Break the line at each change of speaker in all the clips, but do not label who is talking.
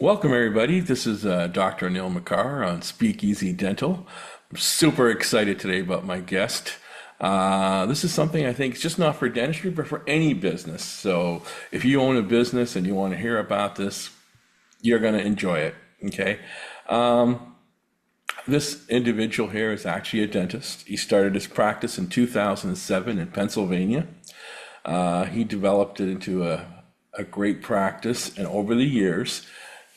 Welcome, everybody. This is Dr. Neil McCarr on Speakeasy Dental. I'm super excited today about my guest. This is something I think is just not for dentistry, but for any business. So if you own a business and you want to hear about this, you're going to enjoy it. Okay. This individual here is actually a dentist. He started his practice in 2007 in Pennsylvania. He developed it into a great practice, and over the years,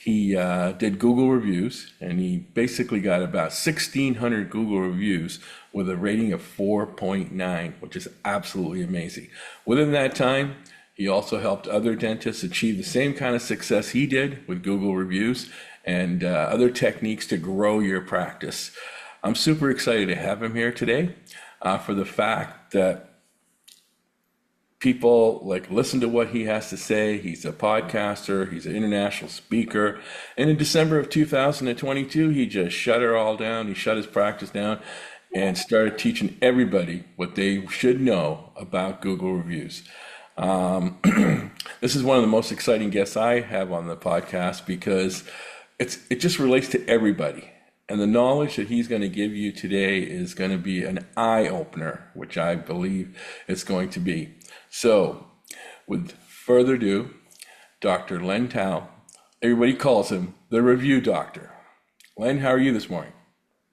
he did Google reviews, and he basically got about 1,600 Google reviews with a rating of 4.9, which is absolutely amazing. Within that time, he also helped other dentists achieve the same kind of success he did with Google reviews and other techniques to grow your practice. I'm super excited to have him here today for the fact that people like listen to what he has to say. He's a podcaster, he's an international speaker. And in December of 2022, he just shut it all down. He shut his practice down and started teaching everybody what they should know about Google reviews. This is one of the most exciting guests I have on the podcast because it just relates to everybody. And the knowledge that he's going to give you today is going to be an eye opener, which I believe it's going to be. So, with further ado, Dr. Len Tau, everybody calls him the review doctor. Len, how are you this morning?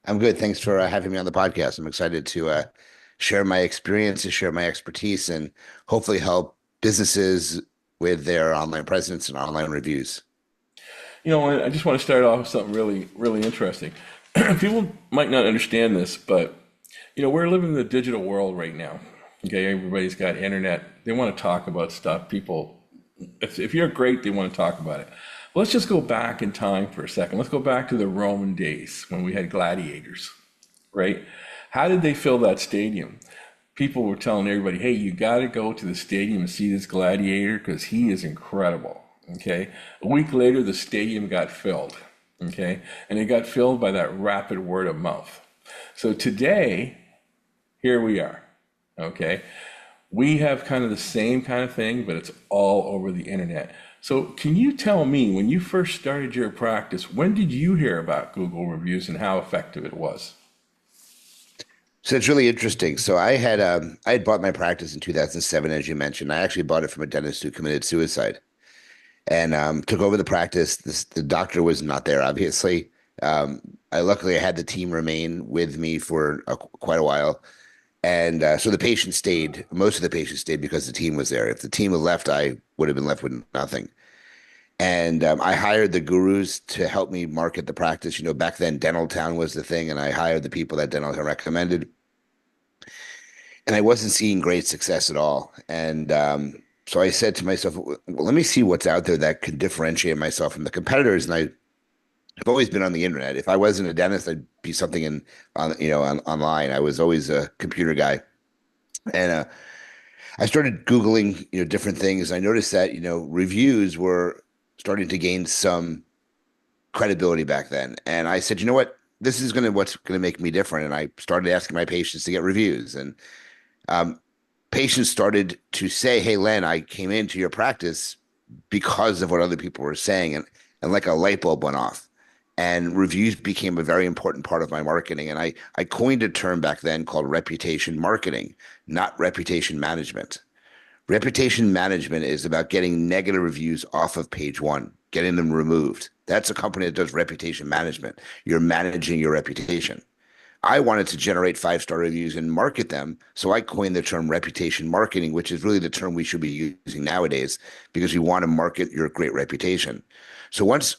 I'm good. Thanks for having me on the podcast. I'm excited to share my experiences, share my expertise, and hopefully help businesses with their online presence and online reviews.
I just want to start off with something really, really interesting. People might not understand this, but we're living in the digital world right now. Okay, everybody's got internet. They want to talk about stuff. People, if you're great, they want to talk about it. Let's just go back in time for a second. Let's go back to the Roman days when we had gladiators, right? How did they fill that stadium? People were telling everybody, hey, you got to go to the stadium and see this gladiator because he is incredible. Okay. A week later, the stadium got filled. Okay. And it got filled by that rapid word of mouth. So today, here we are. Okay. We have kind of the same kind of thing, but it's all over the internet. So can you tell me, when you first started your practice, when did you hear about Google reviews and how effective it was?
So it's really interesting. So I had bought my practice in 2007, as you mentioned. I actually bought it from a dentist who committed suicide and took over the practice. The doctor was not there, obviously. I luckily had the team remain with me for quite a while. And so the patient stayed, most of the patients stayed because the team was there. If the team had left, I would have been left with nothing. And I hired the gurus to help me market the practice. Back then, Dental Town was the thing, and I hired the people that Dental Town recommended. And I wasn't seeing great success at all. And so I said to myself, well, let me see what's out there that can differentiate myself from the competitors. And I've always been on the internet. If I wasn't a dentist, I'd be something online. I was always a computer guy. And I started Googling, different things. I noticed that, reviews were starting to gain some credibility back then. And I said, you know what? This is what's gonna make me different. And I started asking my patients to get reviews. And um, patients started to say, hey, Len, I came into your practice because of what other people were saying. And like a light bulb went off. And reviews became a very important part of my marketing. And I coined a term back then called reputation marketing, not reputation management. Reputation management is about getting negative reviews off of page one, getting them removed. That's a company that does reputation management. You're managing your reputation. I wanted to generate five-star reviews and market them. So I coined the term reputation marketing, which is really the term we should be using nowadays because we want to market your great reputation. So once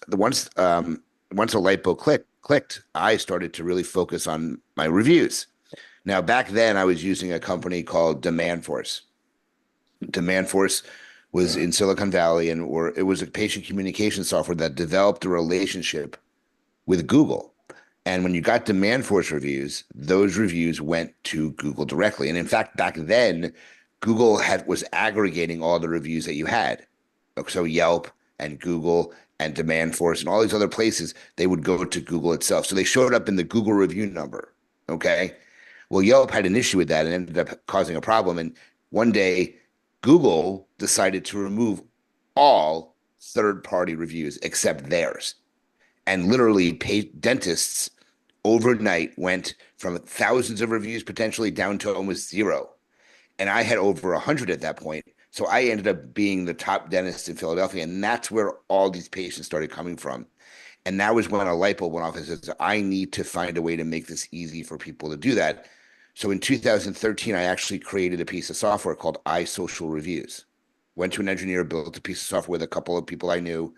a light bulb clicked, I started to really focus on my reviews. Now, back then, I was using a company called Demand Force. Demand Force was in Silicon Valley, and it was a patient communication software that developed a relationship with Google. And when you got Demand Force reviews, those reviews went to Google directly. And in fact, back then, Google was aggregating all the reviews that you had. So Yelp and Google and Demand Force and all these other places, they would go to Google itself. So they showed up in the Google review number. Okay. Well, Yelp had an issue with that and ended up causing a problem. And one day, Google decided to remove all third-party reviews except theirs. And literally, dentists overnight went from thousands of reviews potentially down to almost zero. And I had over 100 at that point. So I ended up being the top dentist in Philadelphia. And that's where all these patients started coming from. And that was when a light bulb went off and says, I need to find a way to make this easy for people to do that. So in 2013, I actually created a piece of software called iSocial Reviews. Went to an engineer, built a piece of software with a couple of people I knew,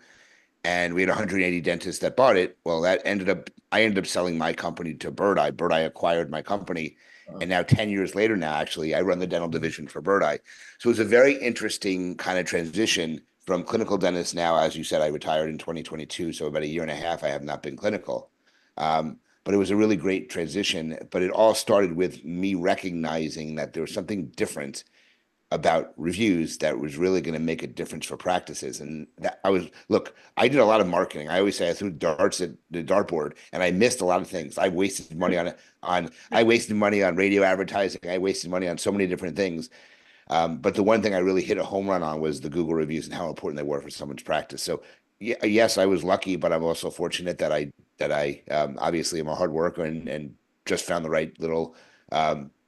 and we had 180 dentists that bought it. Well, I ended up selling my company to Birdeye. Birdeye acquired my company. And now 10 years later now, actually, I run the dental division for Birdeye. So it's a very interesting kind of transition from clinical dentist now. As you said, I retired in 2022. So about a year and a half, I have not been clinical. But it was a really great transition. But it all started with me recognizing that there was something different about reviews that was really going to make a difference for practices. And that I did a lot of marketing. I always say I threw darts at the dartboard and I missed a lot of things. I wasted money I wasted money on radio advertising. I wasted money on so many different things. But the one thing I really hit a home run on was the Google reviews and how important they were for someone's practice. So yeah, yes, I was lucky, but I'm also fortunate that I obviously am a hard worker and just found the right little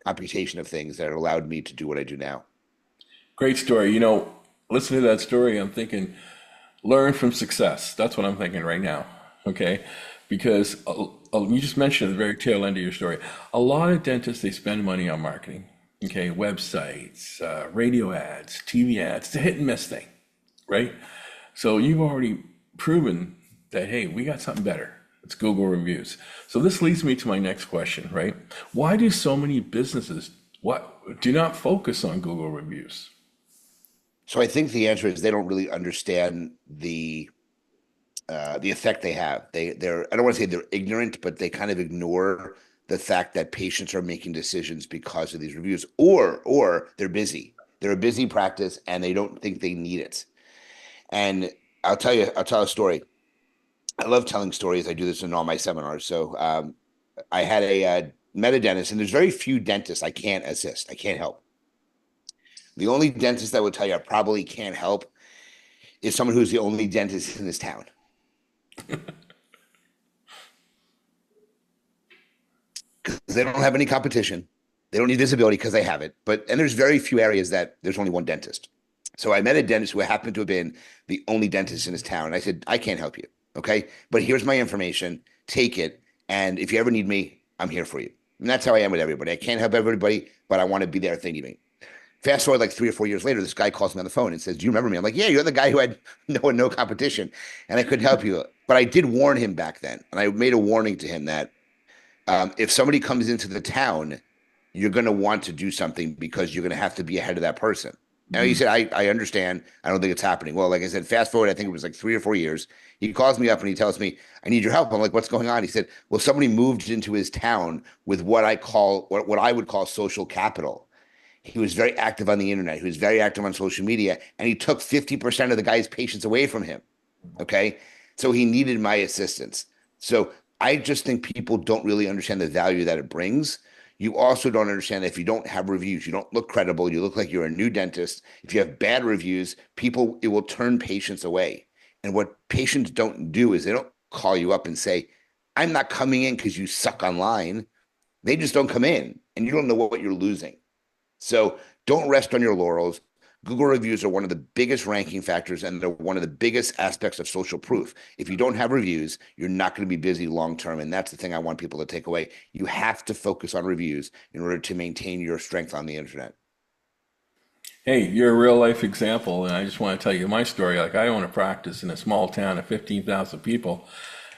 computation of things that allowed me to do what I do now.
Great story. Listening to that story, I'm thinking, learn from success. That's what I'm thinking right now. Okay. Because you just mentioned at the very tail end of your story, a lot of dentists, they spend money on marketing. Okay. Websites, radio ads, TV ads, it's a hit and miss thing, right? So you've already proven that, hey, we got something better. It's Google reviews. So this leads me to my next question, right? Why do so many businesses do not focus on Google reviews?
So I think the answer is they don't really understand the effect they have. They're I don't want to say they're ignorant, but they kind of ignore the fact that patients are making decisions because of these reviews, or they're busy. They're a busy practice and they don't think they need it. And I'll tell a story. I love telling stories. I do this in all my seminars. So I had met a dentist, and there's very few dentists I can't assist. I can't help. The only dentist that would tell you I probably can't help is someone who's the only dentist in this town. Because they don't have any competition. They don't need visibility because they have it. And there's very few areas that there's only one dentist. So I met a dentist who happened to have been the only dentist in his town. And I said, I can't help you. Okay. But here's my information. Take it. And if you ever need me, I'm here for you. And that's how I am with everybody. I can't help everybody, but I want to be there if they need me. Fast forward like 3 or 4 years later, this guy calls me on the phone and says, do you remember me? I'm like, yeah, you're the guy who had no competition and I couldn't help you. But I did warn him back then. And I made a warning to him that if somebody comes into the town, you're going to want to do something because you're going to have to be ahead of that person. Now, he said, I understand. I don't think it's happening. Well, like I said, fast forward, I think it was like 3 or 4 years. He calls me up and he tells me, I need your help. I'm like, what's going on? He said, well, somebody moved into his town with what I would call social capital. He was very active on the internet. He was very active on social media, and he took 50% of the guy's patients away from him. Okay. So he needed my assistance. So I just think people don't really understand the value that it brings. You also don't understand that if you don't have reviews, you don't look credible, you look like you're a new dentist. If you have bad reviews, it will turn patients away. And what patients don't do is they don't call you up and say, I'm not coming in because you suck online. They just don't come in, and you don't know what you're losing. So don't rest on your laurels. Google reviews are one of the biggest ranking factors, and they're one of the biggest aspects of social proof. If you don't have reviews, you're not going to be busy long term. And that's the thing I want people to take away. You have to focus on reviews in order to maintain your strength on the internet.
Hey, you're a real life example, and I just want to tell you my story. Like, I own a practice in a small town of 15,000 people,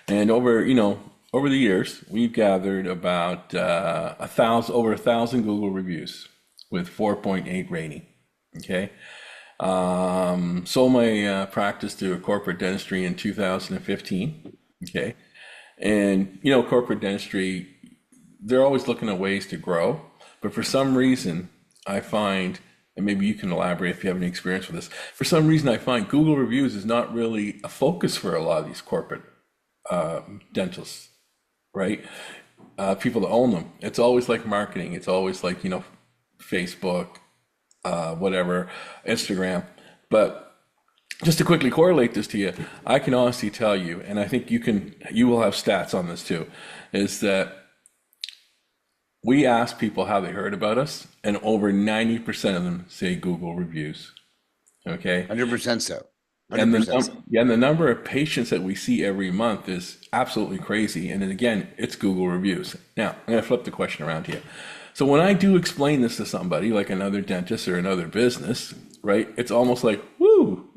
and over the years, we've gathered about over 1,000 Google reviews with 4.8 rating. Okay. Sold my practice to a corporate dentistry in 2015. Okay. And, corporate dentistry, they're always looking at ways to grow. But for some reason, I find, and maybe you can elaborate if you have any experience with this, for some reason, I find Google reviews is not really a focus for a lot of these corporate dentists, right? People that own them. It's always like marketing. It's always like, Facebook, whatever, Instagram. But just to quickly correlate this to you, I can honestly tell you, and I think you will have stats on this too, is that we ask people how they heard about us, and over 90% of them say Google reviews. Okay.
100% so.
And
100% so.
yeah, and the number of patients that we see every month is absolutely crazy. And then again, it's Google reviews. Now, I'm going to flip the question around here. So when I do explain this to somebody, like another dentist or another business, right, it's almost like, woo,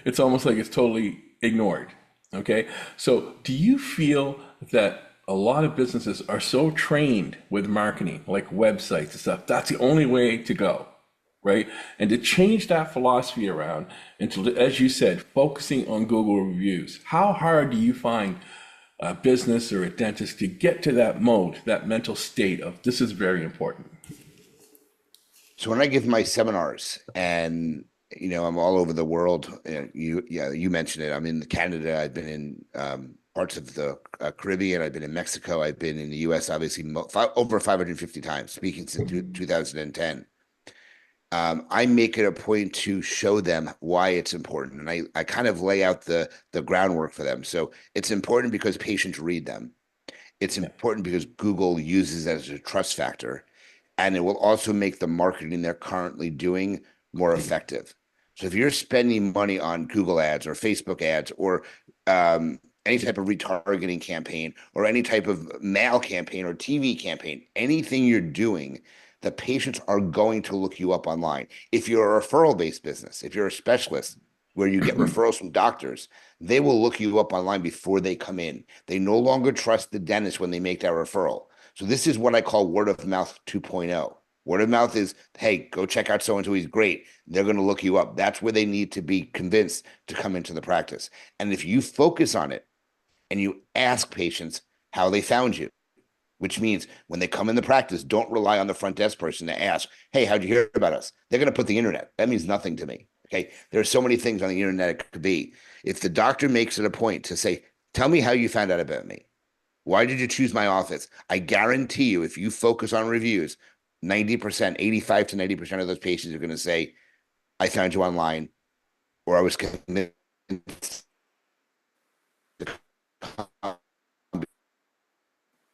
it's almost like it's totally ignored. Okay. So do you feel that a lot of businesses are so trained with marketing, like websites and stuff, that's the only way to go? Right? And to change that philosophy around into, as you said, focusing on Google reviews. How hard do you find a business or a dentist to get to that mode, that mental state of this is very important?
So when I give my seminars, and I'm all over the world. You mentioned it. I'm in Canada. I've been in parts of the Caribbean. I've been in Mexico. I've been in the U.S. Obviously, over 550 times, speaking since 2010. I make it a point to show them why it's important. And I kind of lay out the groundwork for them. So it's important because patients read them. It's important because Google uses it as a trust factor. And it will also make the marketing they're currently doing more effective. So if you're spending money on Google ads or Facebook ads or any type of retargeting campaign or any type of mail campaign or TV campaign, anything you're doing, the patients are going to look you up online. If you're a referral-based business, if you're a specialist where you get referrals from doctors, they will look you up online before they come in. They no longer trust the dentist when they make that referral. So this is what I call word of mouth 2.0. Word of mouth is, hey, go check out so-and-so, he's great. They're going to look you up. That's where they need to be convinced to come into the practice. And if you focus on it and you ask patients how they found you, which means when they come in the practice, don't rely on the front desk person to ask, hey, how'd you hear about us? They're going to put the internet. That means nothing to me. Okay. There are so many things on the internet it could be. If the doctor makes it a point to say, tell me how you found out about me. Why did you choose my office? I guarantee you, if you focus on reviews, 90%, 85 to 90% of those patients are going to say, I found you online, or I was convinced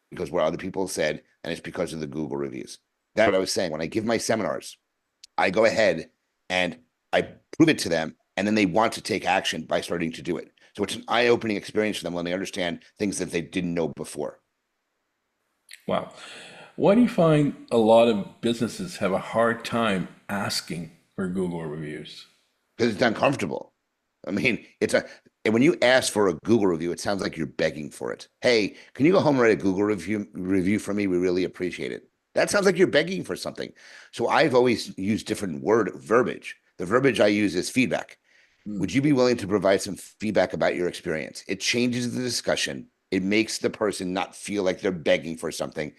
because what other people said, and it's because of the Google reviews. That's what I was saying. When I give my seminars, I go ahead and I prove it to them, and then they want to take action by starting to do it. So it's an eye-opening experience for them when they understand things that they didn't know before.
Wow. Why do you find a lot of businesses have a hard time asking for Google reviews?
Because it's uncomfortable. I mean, and when you ask for a Google review, it sounds like you're begging for it. Hey, can you go home and write a Google review for me? We really appreciate it. That sounds like you're begging for something. So I've always used different verbiage. The verbiage I use is feedback. Would you be willing to provide some feedback about your experience? It changes the discussion. It makes the person not feel like they're begging for something.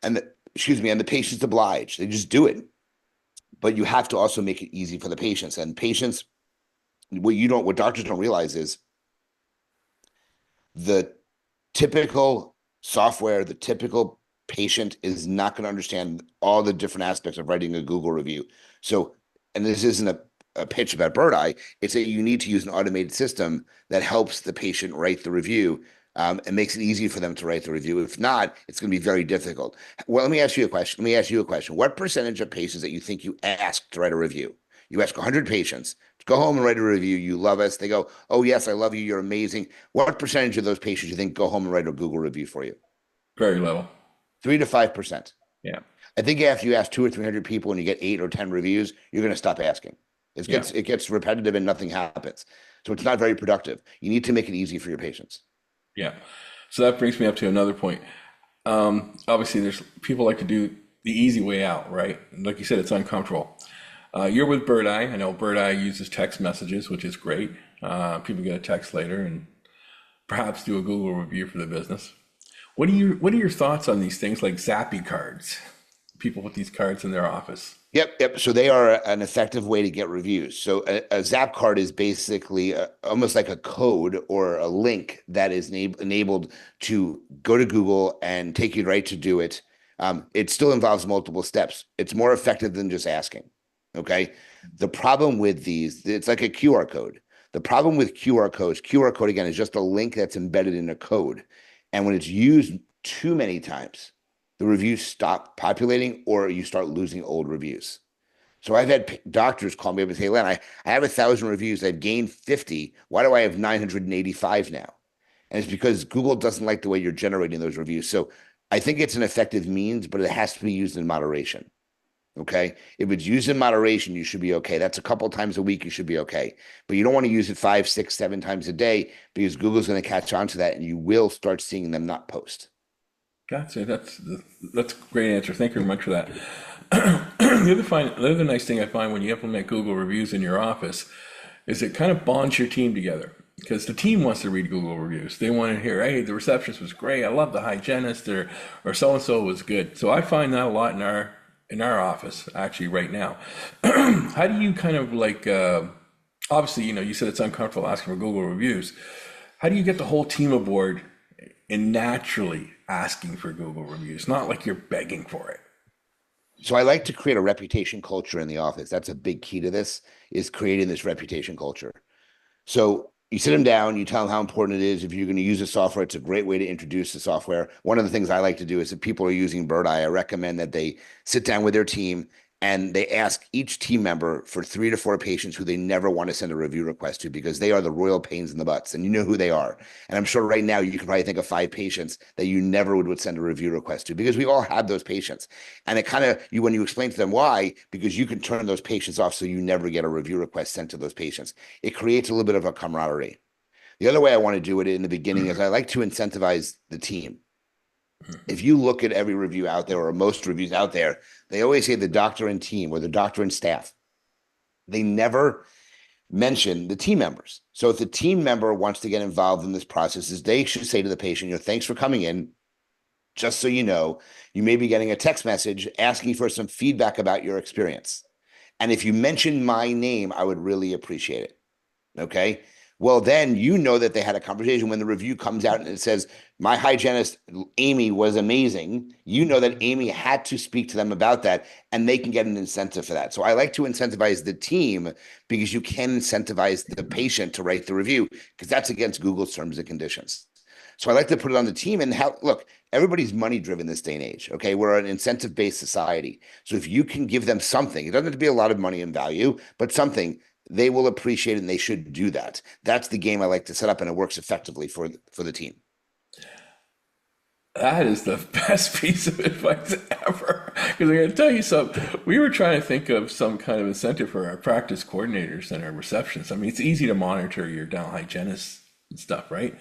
And the patient's obliged. They just do it. But you have to also make it easy for the patients. And patients, what doctors don't realize is the typical software, the typical patient is not going to understand all the different aspects of writing a Google review. So, and this isn't a pitch about Birdeye, it's that you need to use an automated system that helps the patient write the review and makes it easy for them to write the review. If not, it's going to be very difficult. Well, let me ask you a question. What percentage of patients that you think you ask to write a review? You ask 100 patients, go home and write a review. You love us. They go, oh, yes, I love you. You're amazing. What percentage of those patients you think go home and write a Google review for you?
Very little.
3 to 5%.
Yeah.
I think after you ask 200 or 300 people and you get 8 or 10 reviews, you're going to stop asking.
Yeah.
It gets repetitive and nothing happens. So it's not very productive. You need to make it easy for your patients.
Yeah. So that brings me up to another point. Obviously, there's people like to do the easy way out, right? And like you said, it's uncomfortable. You're with Birdeye. I know Birdeye uses text messages, which is great. People get a text later and perhaps do a Google review for the business. What are your thoughts on these things like Zappy cards? People put these cards in their office.
Yep. So they are an effective way to get reviews. So a Zap card is basically almost like a code or a link that is enabled to go to Google and take you right to do it. It still involves multiple steps. It's more effective than just asking. Okay. The problem with these, it's like a QR code. The problem with QR codes, QR code again is just a link that's embedded in a code. And when it's used too many times, the reviews stop populating or you start losing old reviews. So I've had doctors call me up and say, Len, I have 1,000 reviews. I've gained 50. Why do I have 985 now? And it's because Google doesn't like the way you're generating those reviews. So I think it's an effective means, but it has to be used in moderation. Okay. If it's used in moderation, you should be okay. That's a couple times a week, you should be okay. But you don't want to use it 5, 6, 7 times a day because Google's going to catch on to that and you will start seeing them not post.
Gotcha. That's a great answer. Thank you very much for that. The other nice thing I find when you implement Google reviews in your office is it kind of bonds your team together because the team wants to read Google reviews. They want to hear, hey, the receptionist was great. I love the hygienist, or so and so was good. So I find that a lot in our office actually right now. How do you kind of like obviously, you said it's uncomfortable asking for Google reviews. How do you get the whole team aboard and naturally asking for Google reviews, not like you're begging for it?
So I like to create a reputation culture in the office. That's a big key to this is creating this reputation culture. So you sit them down, you tell them how important it is. If you're going to use the software, it's a great way to introduce the software. One of the things I like to do is if people are using Birdeye, I recommend that they sit down with their team and they ask each team member for 3 to 4 patients who they never want to send a review request to because they are the royal pains in the butts and you know who they are. And I'm sure right now you can probably think of 5 patients that you never would send a review request to because we all had those patients. And it kind of, when you explain to them why, because you can turn those patients off so you never get a review request sent to those patients. It creates a little bit of a camaraderie. The other way I want to do it in the beginning is I like to incentivize the team. If you look at every review out there or most reviews out there, they always say the doctor and team or the doctor and staff. They never mention the team members. So if the team member wants to get involved in this process, is they should say to the patient, thanks for coming in. Just so you may be getting a text message asking for some feedback about your experience. And if you mention my name, I would really appreciate it. Okay. Well, then that they had a conversation when the review comes out and it says, my hygienist, Amy, was amazing. That Amy had to speak to them about that and they can get an incentive for that. So I like to incentivize the team because you can incentivize the patient to write the review because that's against Google's terms and conditions. So I like to put it on the team and look, everybody's money driven this day and age. Okay. We're an incentive based society. So if you can give them something, it doesn't have to be a lot of money in value, but something they will appreciate it and they should do that. That's the game I like to set up and it works effectively for the team.
That is the best piece of advice ever. Because I'm going to tell you something. We were trying to think of some kind of incentive for our practice coordinators and our receptionists. I mean, it's easy to monitor your dental hygienists and stuff, right?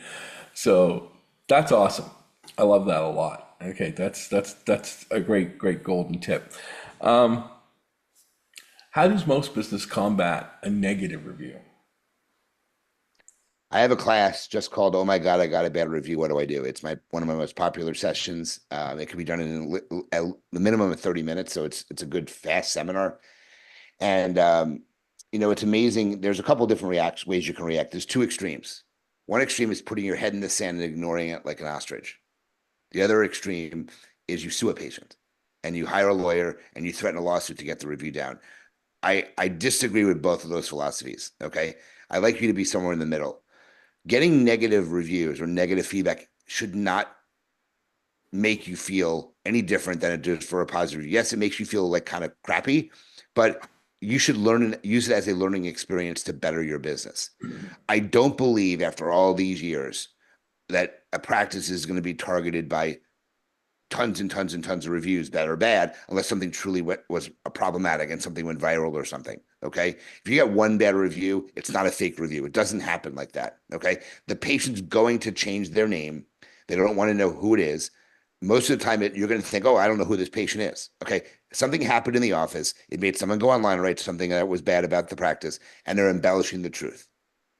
So that's awesome. I love that a lot. Okay, that's a great golden tip. How does most business combat a negative review?
I have a class just called "Oh my God, I got a bad review. What do I do?" It's one of my most popular sessions. It can be done in the minimum of 30 minutes, so it's a good fast seminar. And it's amazing. There's a couple different ways you can react. There's 2 extremes. One extreme is putting your head in the sand and ignoring it like an ostrich. The other extreme is you sue a patient and you hire a lawyer and you threaten a lawsuit to get the review down. I disagree with both of those philosophies. Okay. I like you to be somewhere in the middle. Getting negative reviews or negative feedback should not make you feel any different than it does for a positive review. Yes, it makes you feel like kind of crappy, but you should learn and use it as a learning experience to better your business. I don't believe after all these years that a practice is going to be targeted by tons and tons and tons of reviews that are bad unless something truly was problematic and something went viral or something. Okay. If you get one bad review, it's not a fake review. It doesn't happen like that. Okay. The patient's going to change their name. They don't want to know who it is. Most of the time, you're going to think, oh, I don't know who this patient is. Okay. Something happened in the office. It made someone go online and write something that was bad about the practice, and they're embellishing the truth.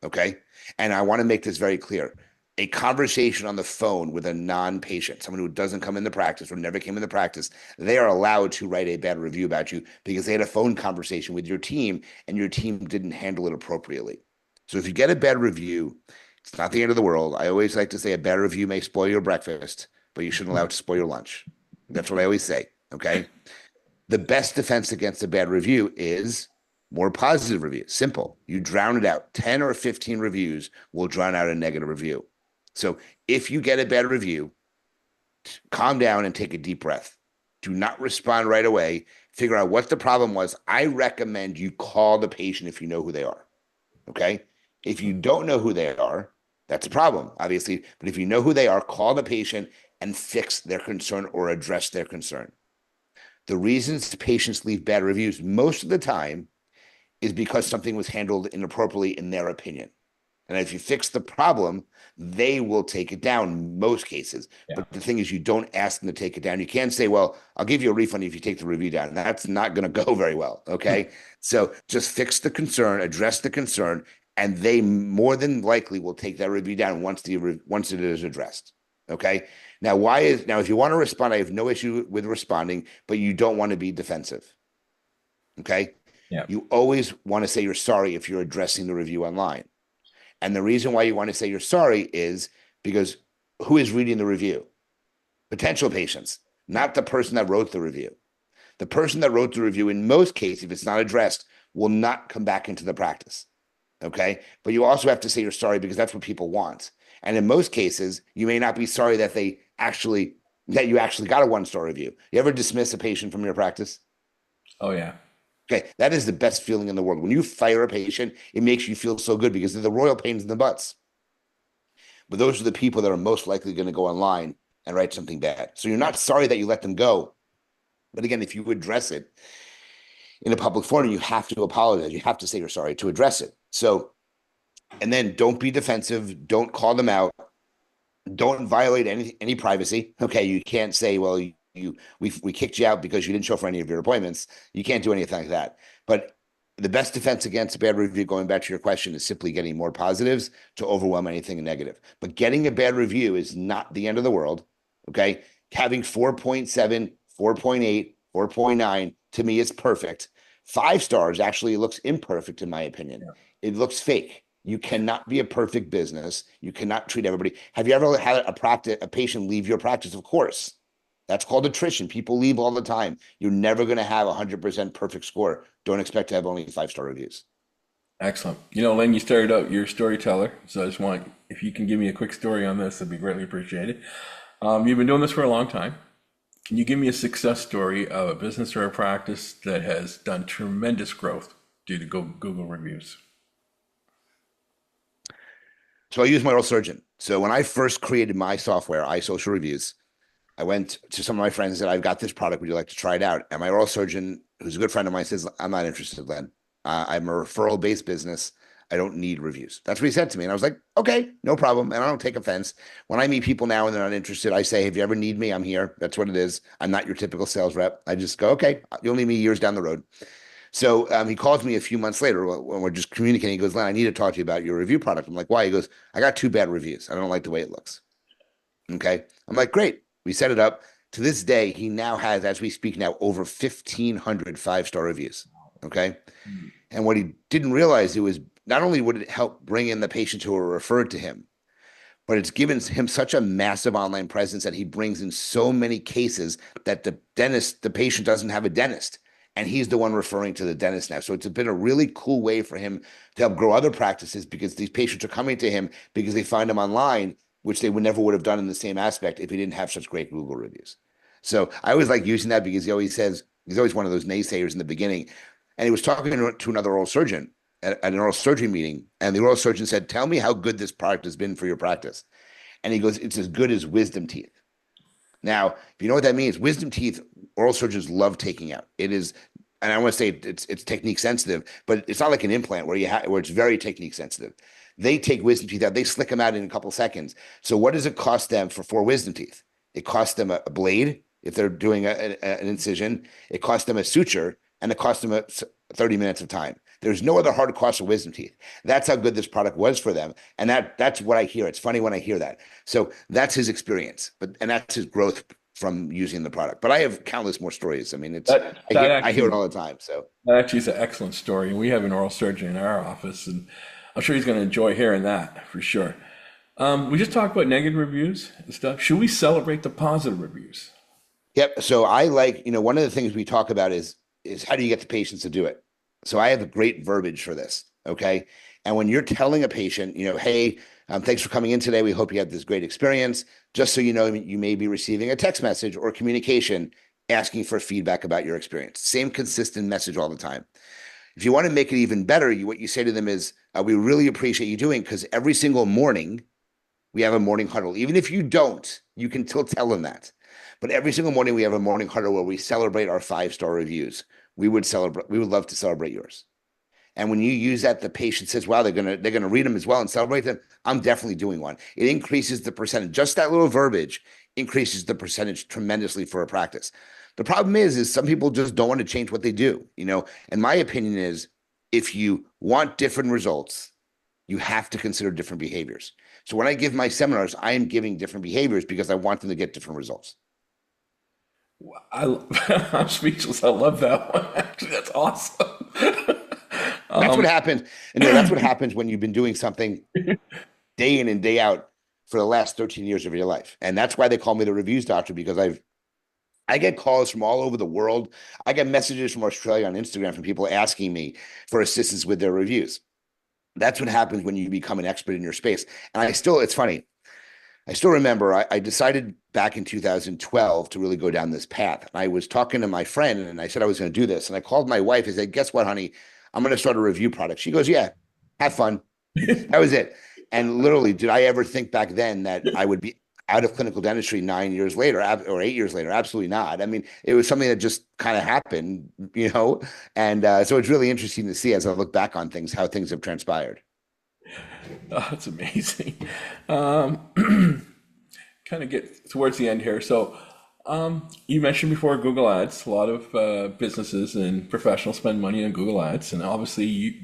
Okay. And I want to make this very clear. A conversation on the phone with a non-patient, someone who doesn't come in the practice or never came in the practice, they are allowed to write a bad review about you because they had a phone conversation with your team and your team didn't handle it appropriately. So if you get a bad review, it's not the end of the world. I always like to say a bad review may spoil your breakfast, but you shouldn't allow it to spoil your lunch. That's what I always say. Okay. The best defense against a bad review is more positive reviews. Simple. You drown it out. 10 or 15 reviews will drown out a negative review. So if you get a bad review, calm down and take a deep breath. Do not respond right away. Figure out what the problem was. I recommend you call the patient if you know who they are. Okay. If you don't know who they are, that's a problem, obviously. But if you know who they are, call the patient and fix their concern or address their concern. The reasons patients leave bad reviews most of the time is because something was handled inappropriately in their opinion. And if you fix the problem, they will take it down in most cases.
Yeah.
But the thing is, you don't ask them to take it down. You can't say, well, I'll give you a refund if you take the review down. That's not going to go very well. Okay. So just fix the concern, address the concern, and they more than likely will take that review down once it is addressed. Okay. Now, if you want to respond, I have no issue with responding, but you don't want to be defensive. Okay.
Yeah.
You always want to say you're sorry if you're addressing the review online. And the reason why you want to say you're sorry is because who is reading the review? Potential patients, not the person that wrote the review. The person that wrote the review, in most cases, if it's not addressed, will not come back into the practice. Okay. But you also have to say you're sorry because that's what people want. And in most cases, you may not be sorry that you actually got a 1-star review. You ever dismiss a patient from your practice?
Oh, yeah.
Okay, that is the best feeling in the world. When you fire a patient, it makes you feel so good because they're the royal pains in the butts. But those are the people that are most likely going to go online and write something bad. So you're not sorry that you let them go. But again, if you address it in a public forum, you have to apologize. You have to say you're sorry to address it. So, and then don't be defensive. Don't call them out. Don't violate any privacy. Okay, you can't say, well, we kicked you out because you didn't show for any of your appointments. You can't do anything like that. But the best defense against a bad review, going back to your question, is simply getting more positives to overwhelm anything negative. But getting a bad review is not the end of the world. Okay, having 4.7, 4.8, 4.9 to me is perfect. 5 stars actually looks imperfect in my opinion. Yeah. It looks fake. You cannot be a perfect business. You cannot treat everybody. Have you ever had a patient leave your practice? Of course. That's called attrition. People leave all the time. You're never going to have 100% perfect score. Don't expect to have only 5-star reviews.
Excellent. Len, you started out, you're a storyteller. So I just want, if you can give me a quick story on this, it'd be greatly appreciated. You've been doing this for a long time. Can you give me a success story of a business or a practice that has done tremendous growth due to Google reviews?
So I use my oral surgeon. So when I first created my software, iSocial Reviews, I went to some of my friends and said, I've got this product. Would you like to try it out? And my oral surgeon, who's a good friend of mine, says, I'm not interested, Len. I'm a referral-based business. I don't need reviews. That's what he said to me. And I was like, okay, no problem. And I don't take offense. When I meet people now and they're not interested, I say, if you ever need me, I'm here. That's what it is. I'm not your typical sales rep. I just go, okay, you'll need me years down the road. So he calls me a few months later when we're just communicating. He goes, Len, I need to talk to you about your review product. I'm like, why? He goes, I got 2 bad reviews. I don't like the way it looks. Okay. I'm like, great. We set it up. To this day, he now has, as we speak now, over 1,500 5-star reviews. Okay. Mm-hmm. And what he didn't realize, it was not only would it help bring in the patients who are referred to him, but it's given him such a massive online presence that he brings in so many cases that the patient doesn't have a dentist. And he's the one referring to the dentist now. So it's been a really cool way for him to help grow other practices because these patients are coming to him because they find him online, which they never would have done in the same aspect if he didn't have such great Google reviews. So I always like using that because he always says, he's always one of those naysayers in the beginning. And he was talking to another oral surgeon at an oral surgery meeting. And the oral surgeon said, tell me how good this product has been for your practice. And he goes, it's as good as wisdom teeth. Now, if you know what that means, wisdom teeth, oral surgeons love taking out. It is, and I want to say it's technique sensitive, but it's not like an implant where where it's very technique sensitive. They take wisdom teeth out, they slick them out in a couple of seconds. So what does it cost them for 4 wisdom teeth? It costs them a blade if they're doing an incision. It costs them a suture, and it costs them 30 minutes of time. There's no other hard cost of wisdom teeth. That's how good this product was for them. And that's what I hear. It's funny when I hear that. So that's his experience, and that's his growth from using the product. But I have countless more stories. I mean, I hear it all the time. So
that actually is an excellent story. We have an oral surgeon in our office, and I'm sure he's going to enjoy hearing that for sure. We just talked about negative reviews and stuff. Should we celebrate the positive reviews?
Yep. So I like, one of the things we talk about is how do you get the patients to do it? So I have a great verbiage for this. Okay. And when you're telling a patient, hey, thanks for coming in today. We hope you had this great experience. Just so you know, you may be receiving a text message or communication asking for feedback about your experience. Same consistent message all the time. If you want to make it even better, what you say to them is, we really appreciate you doing, because every single morning we have a morning huddle. Even if you don't, you can still tell them that. But every single morning we have a morning huddle where we celebrate our 5-star reviews. We would love to celebrate yours. And when you use that, the patient says, wow, they're gonna read them as well and celebrate them. I'm definitely doing one. It increases the percentage. Just that little verbiage increases the percentage tremendously for a practice. The problem is some people just don't want to change what they do. And my opinion is, if you want different results, you have to consider different behaviors. So when I give my seminars, I am giving different behaviors because I want them to get different results.
I, I'm speechless. I love that one. Actually, that's awesome.
That's what happens. And that's what happens when you've been doing something day in and day out for the last 13 years of your life. And that's why they call me the reviews doctor, because I get calls from all over the world. I get messages from Australia on Instagram from people asking me for assistance with their reviews. That's what happens when you become an expert in your space. And it's funny. I still remember I decided back in 2012 to really go down this path. And I was talking to my friend and I said I was going to do this. And I called my wife and said, guess what, honey? I'm going to start a review product. She goes, yeah, have fun. That was it. And literally, did I ever think back then that I would be out of clinical dentistry 9 years later or 8 years later? Absolutely not. I mean, it was something that just kind of happened. And so it's really interesting to see as I look back on things, how things have transpired.
Oh, that's amazing. Kind of get towards the end here. So, you mentioned before Google Ads. A lot of businesses and professionals spend money on Google Ads, and obviously,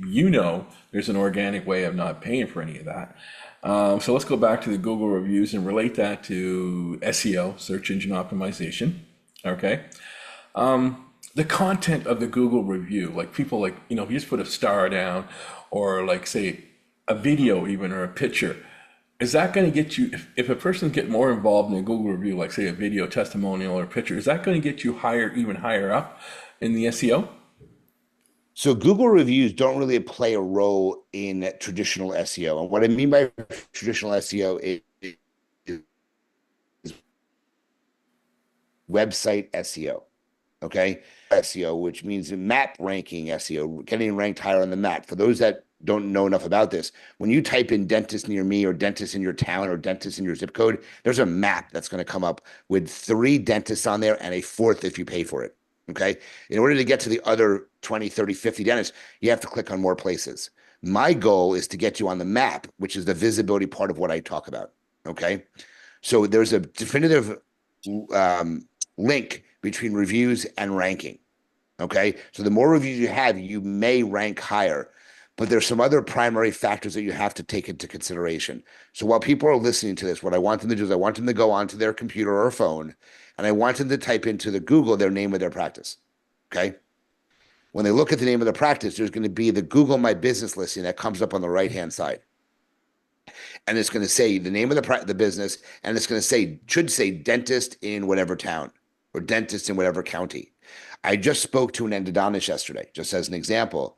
there's an organic way of not paying for any of that. So let's go back to the Google reviews and relate that to SEO, search engine optimization. Okay. The content of the Google review, like people if you just put a star down, or like say a video even, or a picture, is that going to get you, if a person get more involved in a Google review, like say a video testimonial or a picture, is that going to get you higher, even higher up in the SEO?
So Google reviews don't really play a role in traditional SEO. And what I mean by traditional SEO is website SEO. Okay. SEO, which means map ranking SEO, getting ranked higher on the map. For those that don't know enough about this, when you type in dentist near me or dentist in your town or dentist in your zip code, there's a map that's going to come up with 3 dentists on there and a 4th if you pay for it. Okay. In order to get to the other 20, 30, 50 dentists, you have to click on more places. My goal is to get you on the map, which is the visibility part of what I talk about. Okay. So there's a definitive link between reviews and ranking. Okay. So the more reviews you have, you may rank higher. But there's some other primary factors that you have to take into consideration. So while people are listening to this, what I want them to do is I want them to go onto their computer or phone, and I want them to type into the Google their name of their practice. Okay. When they look at the name of the practice, there's going to be the Google My Business listing that comes up on the right-hand side. And it's going to say the name of the business, and it's going to should say dentist in whatever town or dentist in whatever county. I just spoke to an endodontist yesterday, just as an example,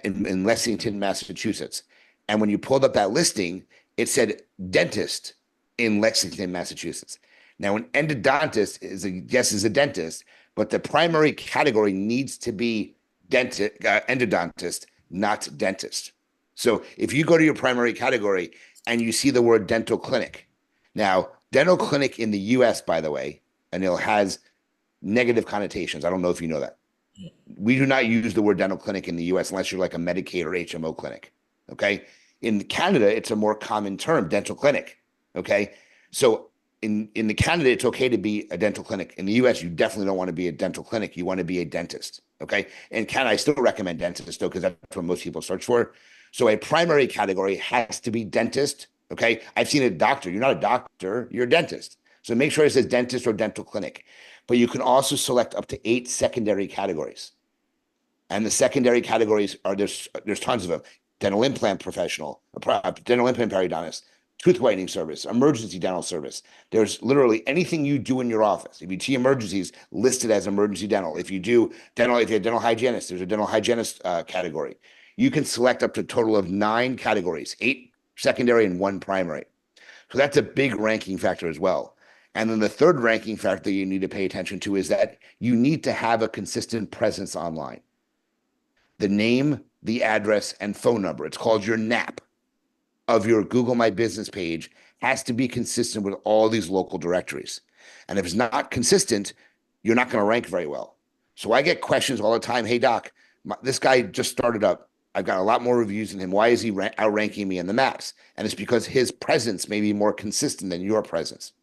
in Lexington, Massachusetts. And when you pulled up that listing, it said dentist in Lexington, Massachusetts. Now, an endodontist is a dentist, but the primary category needs to be endodontist, not dentist. So if you go to your primary category and you see the word dental clinic, now dental clinic in the US, by the way, and it has negative connotations. I don't know if you know that. We do not use the word dental clinic in the US unless you're like a Medicaid or HMO clinic. Okay. In Canada, it's a more common term, dental clinic. Okay. So in the Canada, it's okay to be a dental clinic. In the US, you definitely don't want to be a dental clinic. You want to be a dentist. Okay. In Canada, I still recommend dentist though, because that's what most people search for. So a primary category has to be dentist. Okay. I've seen a doctor. You're not a doctor, you're a dentist. So make sure it says dentist or dental clinic. But you can also select up to 8 secondary categories. And the secondary categories there's tons of them. Dental implant professional, dental implant periodontist, tooth whitening service, emergency dental service. There's literally anything you do in your office. If you see emergencies, listed as emergency dental. If you do dental, if you're a dental hygienist, there's a dental hygienist category. You can select up to a total of 9 categories, 8 secondary and 1 primary. So that's a big ranking factor as well. And then the third ranking factor you need to pay attention to is that you need to have a consistent presence online. The name, the address, and phone number. It's called your NAP of your Google My Business page has to be consistent with all these local directories. And if it's not consistent, you're not going to rank very well. So I get questions all the time. Hey, doc, this guy just started up. I've got a lot more reviews than him. Why is he outranking me in the maps? And it's because his presence may be more consistent than your presence.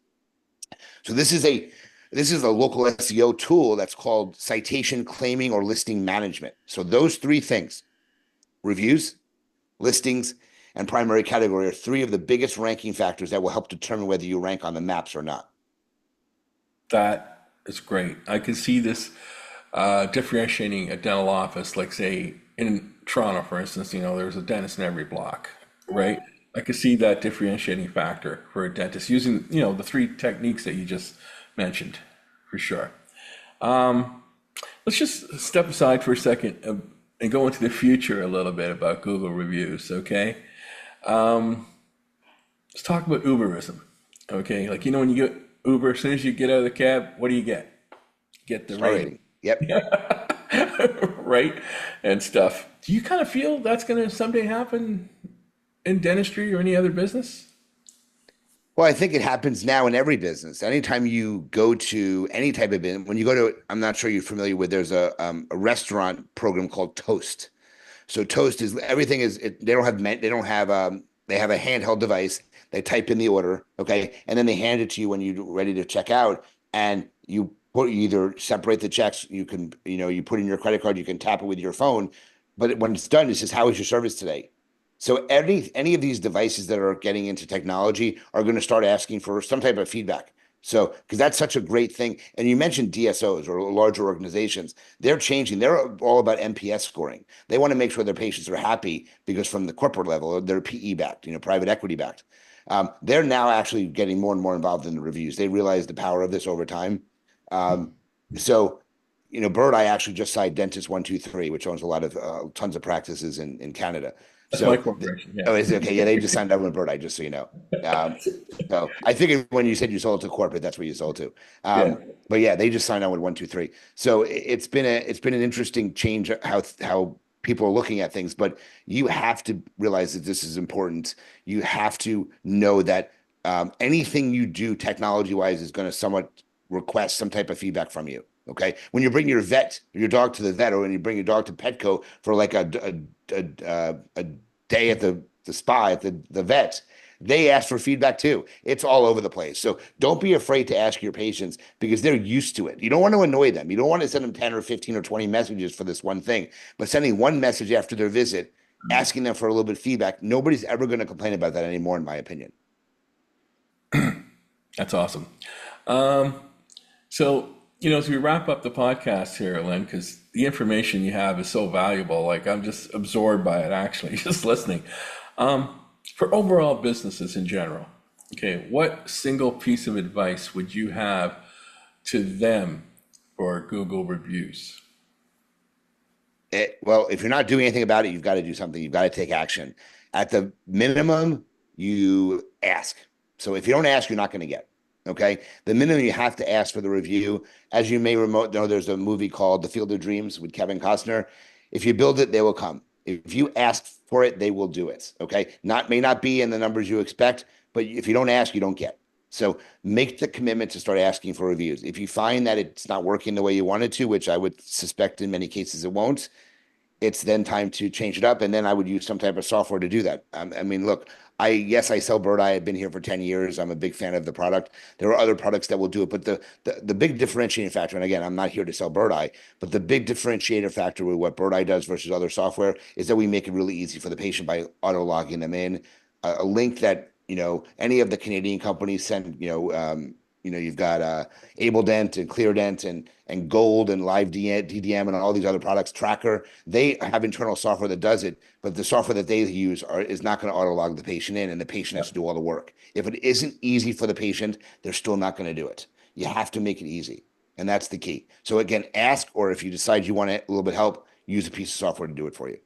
So this is a local SEO tool that's called citation claiming or listing management. So those 3 things, reviews, listings, and primary category, are 3 of the biggest ranking factors that will help determine whether you rank on the maps or not.
That is great. I can see this differentiating a dental office, like say in Toronto, for instance, there's a dentist in every block, right? I could see that differentiating factor for a dentist using, the 3 techniques that you just mentioned, for sure. Let's just step aside for a second and go into the future a little bit about Google reviews, okay? Let's talk about Uberism, okay? Like, when you get Uber, as soon as you get out of the cab, what do you get? Get the rating,
Yep.
right? And stuff. Do you kind of feel that's going to someday happen in dentistry or any other business?
Well, I think it happens now in every business. Anytime you go to any type of business, when you go to, I'm not sure you're familiar with, there's a restaurant program called Toast. So Toast is everything is they don't have they have a handheld device. They type in the order, okay, and then they hand it to you when you're ready to check out, and you either separate the checks. You can you put in your credit card. You can tap it with your phone, but when it's done, it says, "How was your service today?" So any of these devices that are getting into technology are going to start asking for some type of feedback. So, because that's such a great thing. And you mentioned DSOs or larger organizations, they're changing. They're all about NPS scoring. They want to make sure their patients are happy because from the corporate level, they're PE backed, private equity backed. They're now actually getting more and more involved in the reviews. They realize the power of this over time. Um, so, Birdeye actually just signed Dentist 123, which owns a lot of tons of practices in Canada.
That's my
So,
corporation, yeah.
oh, is it okay? Yeah, they just signed up with Birdeye, just so you know. Um, so I figured when you said you sold to corporate, that's what you sold to.
Yeah.
But yeah, they just signed on with 123. So it's been an interesting change how people are looking at things. But you have to realize that this is important. You have to know that anything you do technology wise is going to somewhat request some type of feedback from you. Okay, when you bring your dog to the vet, or when you bring your dog to Petco for like a day at the spa at the vet, they ask for feedback too. It's all over the place. So don't be afraid to ask your patients because they're used to it. You don't want to annoy them. You don't want to send them 10 or 15 or 20 messages for this one thing, but sending one message after their visit, asking them for a little bit of feedback, nobody's ever going to complain about that anymore, in my opinion.
That's awesome. So, as we wrap up the podcast here, Len, because the information you have is so valuable, like I'm just absorbed by it actually, just listening. For overall businesses in general, okay, what single piece of advice would you have to them for Google reviews?
Well, if you're not doing anything about it, you've got to do something. You've got to take action. At the minimum, you ask. So if you don't ask, you're not going to get. Okay. The minimum you have to ask for the review, as you may know, there's a movie called The Field of Dreams with Kevin Costner. If you build it, they will come. If you ask for it, they will do it. Okay. May not be in the numbers you expect, but if you don't ask, you don't get. So make the commitment to start asking for reviews. If you find that it's not working the way you want it to, which I would suspect in many cases it won't, it's then time to change it up. And then I would use some type of software to do that. I mean, look, I sell Birdeye. I've been here for 10 years. I'm a big fan of the product. There are other products that will do it, but the big differentiating factor, and again, I'm not here to sell Birdeye, but the big differentiator factor with what Birdeye does versus other software is that we make it really easy for the patient by auto logging them in. A link that, any of the Canadian companies send, you've got Able Dent and Clear Dent and Gold and Live DDM and all these other products. Tracker, they have internal software that does it, but the software that they use is not going to auto log the patient in, and the patient has to do all the work. If it isn't easy for the patient, they're still not going to do it. You have to make it easy, and that's the key. So again, ask, or if you decide you want a little bit of help, use a piece of software to do it for you.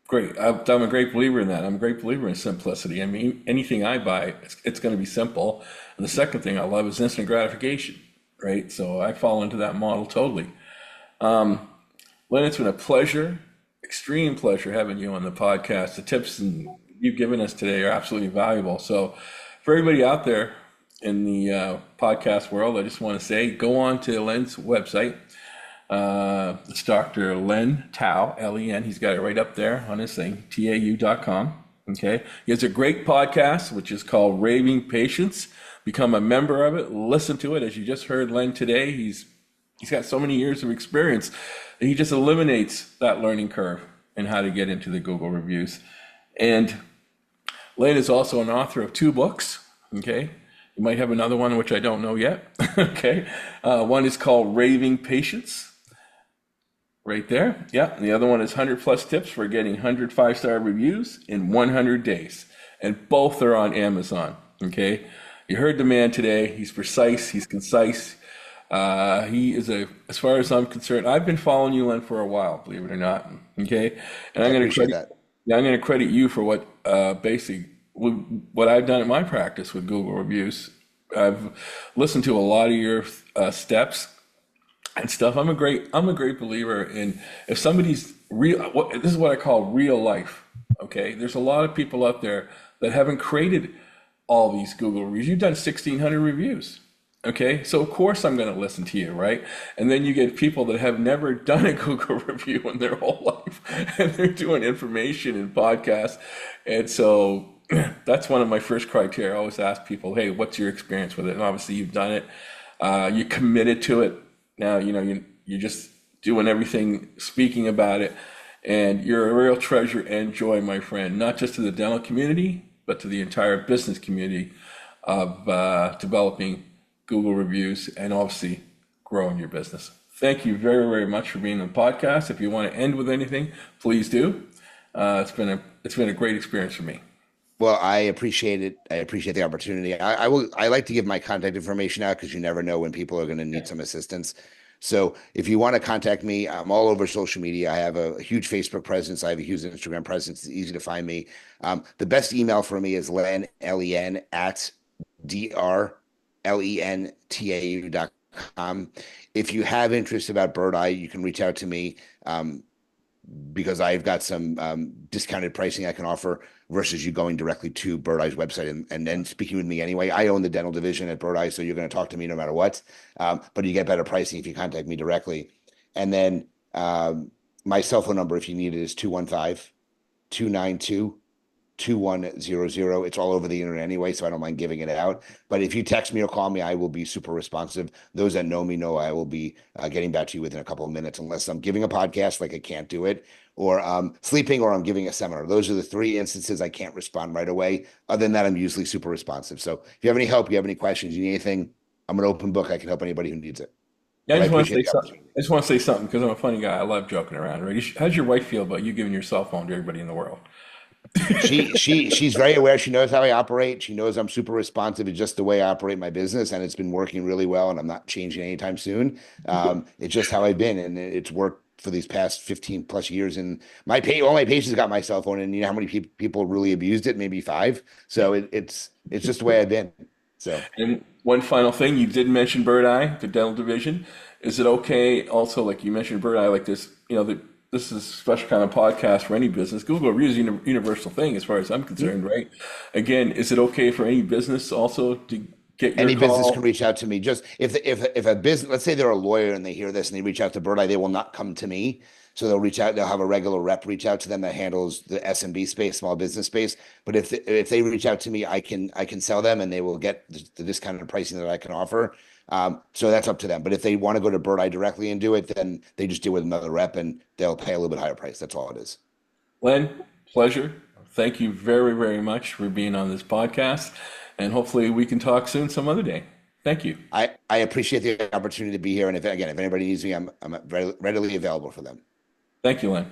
Great. I'm a great believer in that. I'm a great believer in simplicity. I mean, anything I buy, it's going to be simple. And the second thing I love is instant gratification, right? So I fall into that model totally. Len, it's been a pleasure, extreme pleasure having you on the podcast. The tips you've given us today are absolutely valuable. So for everybody out there in the podcast world, I just want to say, go on to Len's website. It's Dr. Len Tau, Len. He's got it right up there on his thing, tau.com. Okay. He has a great podcast, which is called Raving Patients. Become a member of it. Listen to it. As you just heard Len today, he's got so many years of experience that he just eliminates that learning curve and how to get into the Google reviews. And Len is also an author of 2 books. Okay. You might have another one, which I don't know yet. Okay. One is called Raving Patients. Right there. Yeah. And the other one is 100+ tips for getting 100 5-star reviews in 100 days. And both are on Amazon. Okay. You heard the man today. He's precise. He's concise. He is as far as I'm concerned, I've been following you, Len, for a while, believe it or not. Okay. And I'm going to credit that. Yeah, I'm going to credit you for what I've done at my practice with Google reviews. I've listened to a lot of your steps and stuff. I'm a great believer in, if somebody's real, this is what I call real life. Okay. There's a lot of people out there that haven't created all these Google reviews. You've done 1,600 reviews. Okay. So of course I'm going to listen to you. Right. And then you get people that have never done a Google review in their whole life, and they're doing information and podcasts. And so that's one of my first criteria. I always ask people, hey, what's your experience with it? And obviously you've done it. You committed to it. Now, you're just doing everything, speaking about it, and you're a real treasure and joy, my friend, not just to the dental community, but to the entire business community of developing Google reviews and obviously growing your business. Thank you very, very much for being on the podcast. If you want to end with anything, please do. It's been a great experience for me.
Well, I appreciate it. I appreciate the opportunity. I like to give my contact information out because you never know when people are going to need some assistance. So if you want to contact me, I'm all over social media. I have a huge Facebook presence. I have a huge Instagram presence. It's easy to find me. The best email for me is Len, Len, at drlentau.com. If you have interest about Birdeye, you can reach out to me. Because I've got some discounted pricing I can offer versus you going directly to Birdeye's website and then speaking with me anyway. I own the dental division at Birdeye, so you're going to talk to me no matter what. But you get better pricing if you contact me directly. And then my cell phone number, if you need it, is 215-292-2100. It's all over the internet anyway, so I don't mind giving it out. But if you text me or call me, I will be super responsive. Those that know me know I will be getting back to you within a couple of minutes, unless I'm giving a podcast, like I can't do it, or sleeping, or I'm giving a seminar. Those are the 3 instances I can't respond right away. Other than that, I'm usually super responsive. So if you have any help, you have any questions, you need anything, I'm an open book. I can help anybody who needs it.
Yeah, I just want to say something because I'm a funny guy. I love joking around. Right? How's your wife feel about you giving your cell phone to everybody in the world?
She's very aware. She knows how I operate. She knows I'm super responsive. It's just the way I operate my business, and it's been working really well, and I'm not changing anytime soon. It's just how I've been, and it's worked for these past 15+ years. And all my patients got my cell phone, and you know how many people really abused it? Maybe 5. So it's just the way I've been. So,
and one final thing, you did mention Birdeye, the dental division. Is it okay also, like you mentioned Birdeye, like this, this is a special kind of podcast for any business. Google reviews is a universal thing as far as I'm concerned, right? Again, is it okay for any business also to get your
any
call?
business can reach out to me? Just if a business, let's say they're a lawyer and they hear this and they reach out to Birdeye, they will not come to me. So they'll reach out. They'll have a regular rep reach out to them that handles the SMB space, small business space. But if they reach out to me, I can sell them, and they will get the discounted pricing that I can offer. So that's up to them. But if they want to go to Birdeye directly and do it, then they just deal with another rep and they'll pay a little bit higher price. That's all it is.
Len, pleasure. Thank you very, very much for being on this podcast. And hopefully we can talk soon some other day. Thank you.
I appreciate the opportunity to be here. And if, again, if anybody needs me, I'm readily available for them.
Thank you, Len.